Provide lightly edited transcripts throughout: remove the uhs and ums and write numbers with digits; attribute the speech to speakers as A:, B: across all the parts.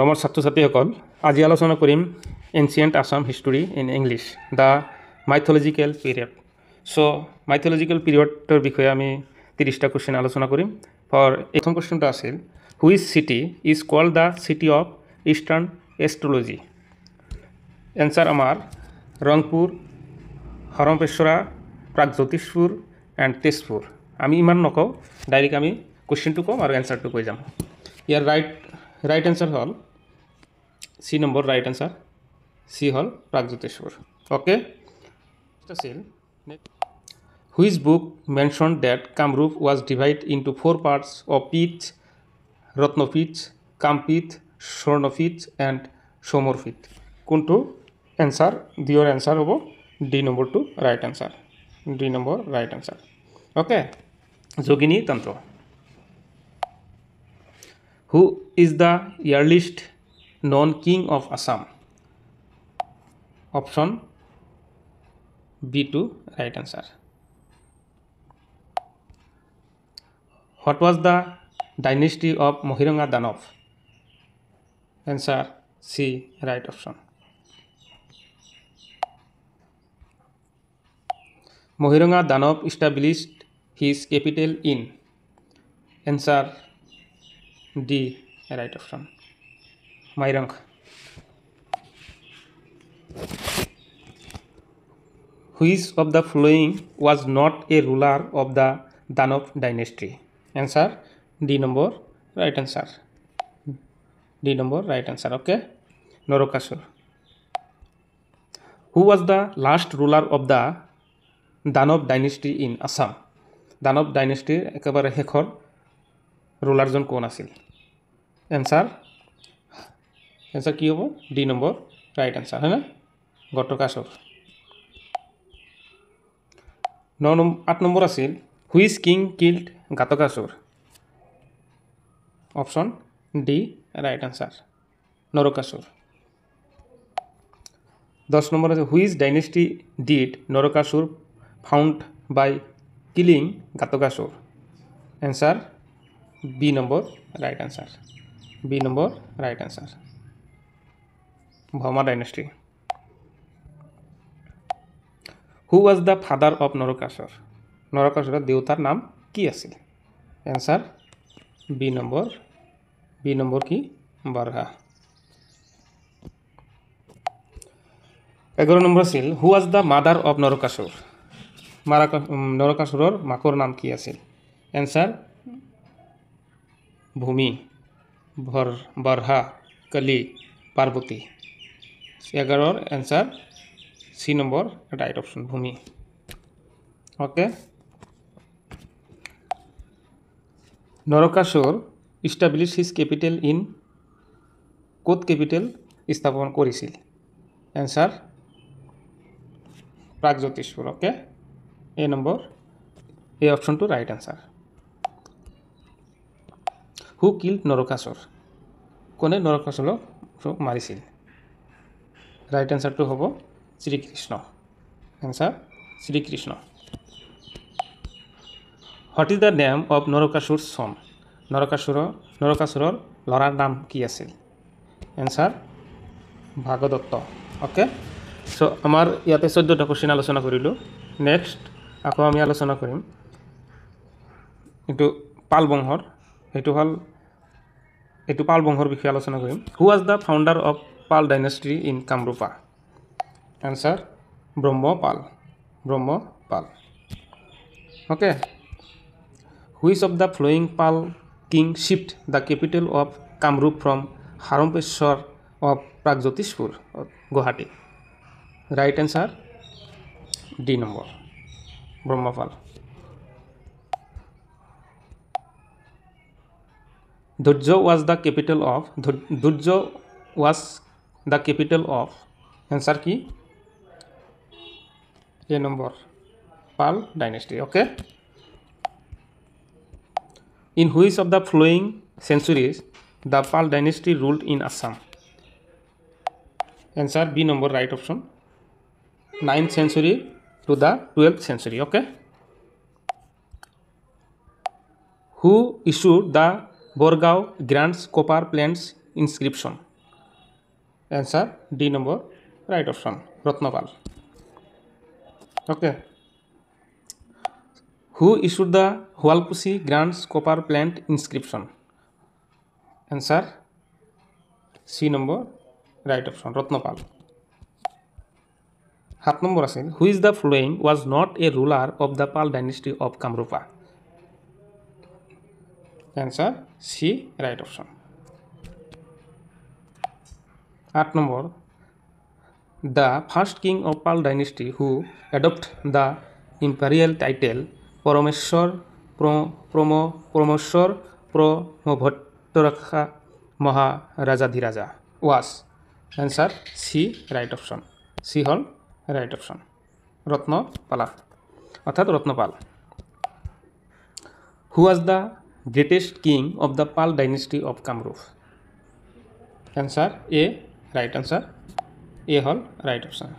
A: মৰমৰ ছাত্ৰ ছাত্ৰীসকল আজি আলোচনা কৰিম ancient Assam history in English the mythological period so mythological পিৰিয়ডৰ বিষয়ে আমি 30টা কোশ্চেন আলোচনা কৰিম ফৰ প্ৰথম কোশ্চেনটো আছিল which city is called the city of eastern astrology answer আমাৰ ৰংপুৰ হৰমপেশ্বৰা প্ৰাগজ্যোতিষপুৰ এণ্ড তেজপুৰ আমি ইমান নকওঁ ডাইৰেক্ট আমি কোশ্চেনটো ক'ম আৰু এনসাৰটো কৈ যাম ইয়াৰ রাইট आंसर हल C number right answer C हल Pragjyotishpur okay which book mention that Kamrup was divide into 4 parts of पीठ रत्नपीठ कामपीठ स्वर्णपीठ एंड सोमरपीठ कोनटू आंसर दियर आंसर हम D number two right answer D number right answer okay Yogini Tantra Who is the earliest known king of Assam? Option B2 right answer. What was the dynasty of Mohiranga Danav? Answer C right option. Mohiranga Danav established his capital in answer D right option Mairang. Which of the following was not a ruler of the Danav dynasty? Answer D number right answer D number right answer okay Narakasur. Who was the last ruler of the Danav dynasty in Assam? Danav dynasty ekabare hekhor ruler jon kon asil answer कि हम D number right answer है ना गटकासुर 8 number आसिल which king killed Ghatakasur option D right answer Narakasur 10 number है which dynasty did Narakasur found by killing Ghatakasur answer B number right answer B number right answer Bhauma dynasty who was the father of Narakasur Narakasur देवतार नाम की आसिल answer B number की बरहा 11 number आसिल who was the mother of Narakasur नरकासुरर माकर नाम की आसिल answer Bhumi Baraha Kali Parvati 11 answer C number right option Bhumi okay Narakasur establish his capital in कोट कैपिटल स्थापन करिছিল answer Pragjyotishpur okay A number A option two right answer Who killed Narakasur? कोने नरकासुरक मारिছিল राइट आंसर तो हम Srikrishna answer Srikrishna What is the name of Narakasur son? नरकासुरर लरार नाम की आছিল आंसर भागदत्त ओके सो आमार इयाते 14टा क्वेश्चन आलोचना करिलो नेक्स्ट आको आमी आलोचना करिम एटु पाल बंशर एटु हल एटु पाल बंशर विषय आलोचना करिम who was the founder of Pal dynasty in Kamarupa answer Brahmapal okay which of the following Pal king shift the capital of Kamrup from Harupeshwar of Pragjyotishpur Guwahati right answer D number Brahmapal Durjo was the capital of answer की ये number Pal dynasty okay in which of the following centuries the Pal dynasty ruled in Assam answer B number right option 9th century to the 12th century okay who issued the Borgaon Grants Copper Plains inscription answer D number right option Ratnapal okay who issued the Hualkuchi grants copper plate inscription answer C number right option Ratnapal 7 number আছে who is the following was not a ruler of the Pal dynasty of Kamarupa answer C right option 8 number the first king of Pal dynasty who adopt the imperial title Parameshwar Parameshwar Paramabhattaraka Maharajadhiraja was answer C right option C hall right option Ratnapala অর্থাৎ Ratnapal who was the greatest king of the Pal dynasty of Kamrup answer A right answer A হল right option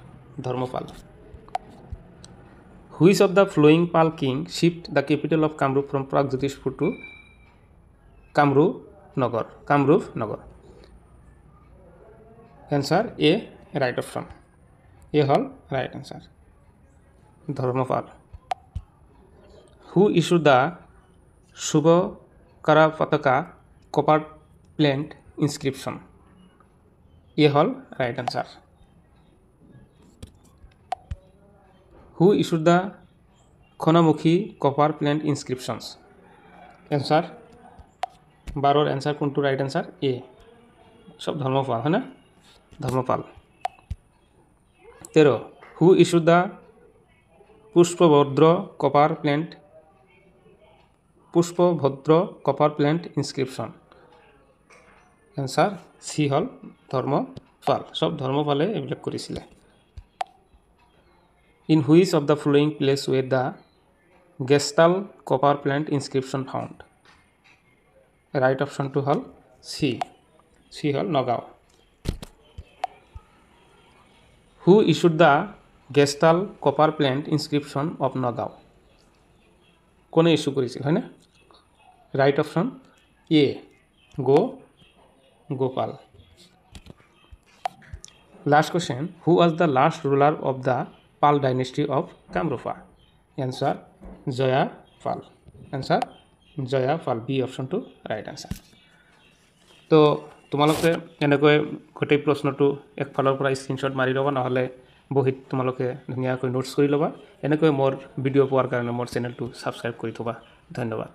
A: Dharmapal which of the following Pal king shift the capital of Kamrup from Pragjyotishpur to Kamrup Nagar answer A right option A হল right answer Dharmapal who issue the Shubhankara Pataka copper plate inscription A হল right answer who issued the Khanamukhi copper plate inscriptions answer 12 answer কোনটো right answer A সব ধর্মপাল হয় না Dharmapal 13 who issued the Pushpabhadra copper plate inscription answer C হল ধর্মপাল সব ধর্মপালে উল্লেখ করেছিলে in which of the following place were the Gachtal copper plate inscription found right option two হল সি হল Nagaon who issued the Gachtal copper plate inscription of Nagaon কোনে ইস্যু করেছিল হয় না right option A Gopal last question who was the last ruler of the Pal dynasty of Kamarupa answer Jaya Pala B option two right answer তো তোমালোকে এনেকৈ গোটেই প্ৰশ্নটো একফালৰ পৰা স্ক্ৰীনশ্বট মাৰি ল'বা নহ'লে বহীত তোমালোকে ধুনীয়াকৈ নোটছ কৰি ল'বা এনেকৈ মোৰ ভিডিঅ' পোৱাৰ কাৰণে মোৰ চেনেলটো ছাবস্ক্ৰাইব কৰি থ'বা ধন্যবাদ